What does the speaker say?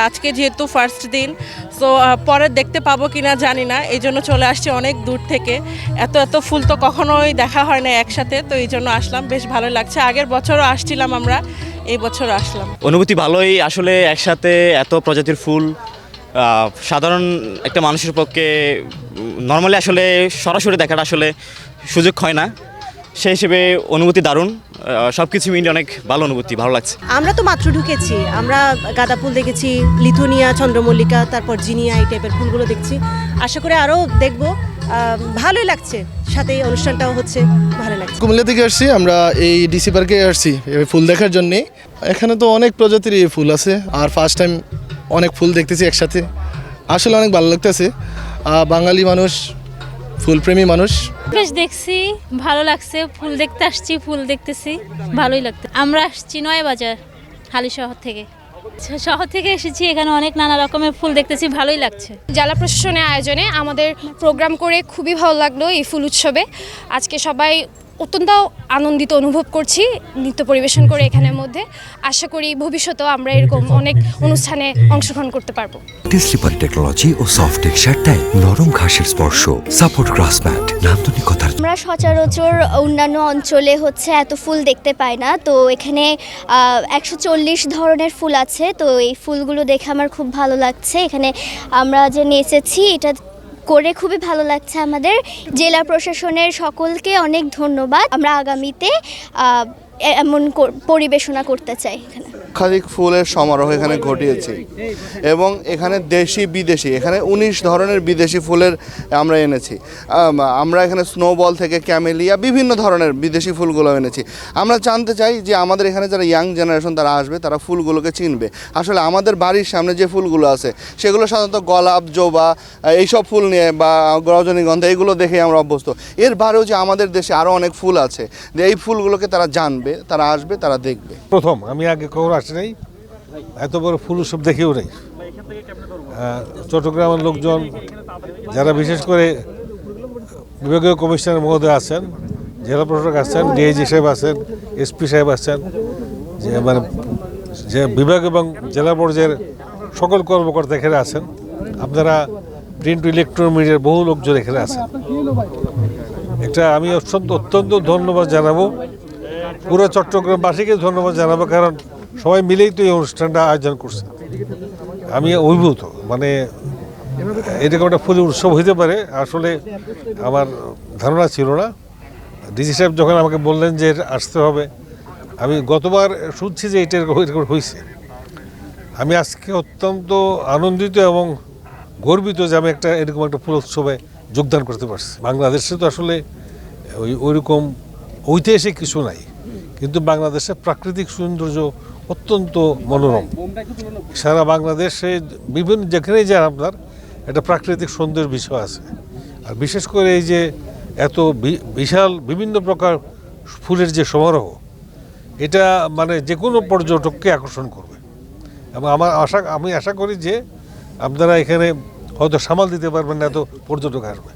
আজকে যেহেতু ফার্স্ট দিন, সো পরে দেখতে পাবো কিনা জানি না, এই জন্য চলে আসছি অনেক দূর থেকে। এত এত ফুল তো কখনোই দেখা হয় না একসাথে, তো এই জন্য আসলাম, বেশ ভালো লাগছে। আগের বছরও আসছিলাম আমরা, এই বছরও আসলাম। অনুভূতি ভালোই, আসলে একসাথে এত প্রজাতির ফুল সাধারণ একটা মানুষের পক্ষে নর্মালি আসলে সরাসরি দেখাটা আসলে সুযোগ হয় না, সেই হিসেবে অনুভূতি দারুণ। সব কিছু মিলিয়ে অনেক ভালো অনুভূতি, ভালো লাগছে। আমরা তো মাত্র ঢুকেছি, আমরা গাঁদা ফুল দেখেছি, লিথুনিয়া, চন্দ্রমল্লিকা, তারপর জিনিয়া, এই টাইপের ফুলগুলো দেখছি। আশা করে আরও দেখব, ভালোই লাগছে, সাথে এই অনুষ্ঠানটাও হচ্ছে, ভালো লাগছে। কুমিল্লা থেকে আসছি আমরা, এই ডিসি পার্কে আসছি ফুল দেখার জন্যে। এখানে তো অনেক প্রজাতির ফুল আছে, আর ফার্স্ট টাইম অনেক ফুল দেখতেছি একসাথে, আসলে অনেক ভালো লাগতেছে। বাঙালি মানুষ, ফুলপ্রেমী মানুষ। বেশ দেখছি, ভালো লাগছে, ফুল দেখতে আসছি, ফুল দেখতেছি, ভালোই লাগছে। আমরা আসছি নয়াবাজার হালি শহর থেকে এসেছি, এখানে অনেক নানা রকমের ফুল দেখতেছি, ভালোই লাগছে। জেলা প্রশাসনের আয়োজনে আমাদের প্রোগ্রাম করে খুবই ভালো লাগলো। এই ফুল উৎসবে আজকে সবাই অত্যন্ত আনন্দিত অনুভব করছি নৃত্য পরিবেশন করে এখানের মধ্যে। আশা করি ভবিষ্যতেও আমরা এরকম অনেক অনুষ্ঠানে অংশগ্রহণ করতে পারবো। স্লিপার টেকনোলজি ও সফট টেক্সচার টাইল, নরম ঘাসের স্পর্শ, সাপোর্ট গ্রাস ম্যাট, নান্দনিকতার। আমরা সচরাচর অন্যান্য অঞ্চলে এত ফুল দেখতে পাই না, তো এখানে 140 ধরনের ফুল আছে। তো এই ফুলগুলো দেখে আমার খুব ভালো লাগছে। এখানে আমরা যে নেচেছি, এটা করে খুবই ভালো লাগছে আমাদের। জেলা প্রশাসনের সকলকে অনেক ধন্যবাদ। আমরা আগামীতে এমন পরিবেশনা করতে চাই। এখানে লক্ষাধিক ফুলের সমারোহ এখানে ঘটিয়েছি, এবং এখানে দেশি বিদেশি, এখানে 19 ধরনের বিদেশি ফুলের আমরা এনেছি। আমরা এখানে স্নোবল থেকে ক্যামেলিয়া, বিভিন্ন ধরনের বিদেশি ফুলগুলো এনেছি। আমরা জানতে চাই যে আমাদের এখানে যারা ইয়াং জেনারেশন তারা আসবে, তারা ফুলগুলোকে চিনবে। আসলে আমাদের বাড়ির সামনে যে ফুলগুলো আছে সেগুলো সাধারণত গোলাপ, জবা, এইসব ফুল নিয়ে, বা রজনীগন্ধা, এগুলো দেখে আমরা অভ্যস্ত। এর বাইরেও যে আমাদের দেশে আরও অনেক ফুল আছে, যে এই ফুলগুলোকে তারা জানবে, তারা আসবে, তারা দেখবে। প্রথম, আমি আগে কখনো আসি নাই, এত বড় ফুল উৎসব দেখেও নেই। চট্টগ্রামের লোকজন যারা, বিশেষ করে বিভাগীয় কমিশনার মহোদয় আছেন, জেলা প্রশাসক আছেন, ডিআইজি সাহেব আছেন, এসপি সাহেব আছেন, যে বিভাগ এবং জেলা পর্যায়ের সকল কর্মকর্তা এখানে আছেন। আপনারা প্রিন্ট ইলেকট্রনিক মিডিয়ার বহু লোকজন এখানে আছেন। এটা আমি অত্যন্ত ধন্যবাদ জানাবো, পুরো চট্টগ্রামবাসীকে ধন্যবাদ জানাবো, কারণ সবাই মিলেই তো এই অনুষ্ঠানটা আয়োজন করছে। আমি অভিভূত, এরকম একটা ফুল উৎসব হইতে পারে আসলে আমার ধারণা ছিল না। ডিসি সাহেব যখন আমাকে বললেন যে আসতে হবে, আমি গতবার শুনছি যে এটা এরকম হয়েছে। আমি আজকে অত্যন্ত আনন্দিত এবং গর্বিত যে আমি এরকম একটা ফুল উৎসবে যোগদান করতে পারছি। বাংলাদেশে তো আসলে ওইরকম ঐতিহাসিক কিছু নাই, কিন্তু বাংলাদেশের প্রাকৃতিক সৌন্দর্য অত্যন্ত মনোরম। সারা বাংলাদেশে বিভিন্ন যেখানেই যান আপনার একটা প্রাকৃতিক সৌন্দর্যের বিষয় আছে। আর বিশেষ করে এই যে এত বিশাল বিভিন্ন প্রকার ফুলের যে সমারোহ, এটা যে কোনো পর্যটককে আকর্ষণ করবে। এবং আমি আশা করি যে আপনারা এখানে হয়তো সামাল দিতে পারবেন না, এত পর্যটক আসবে।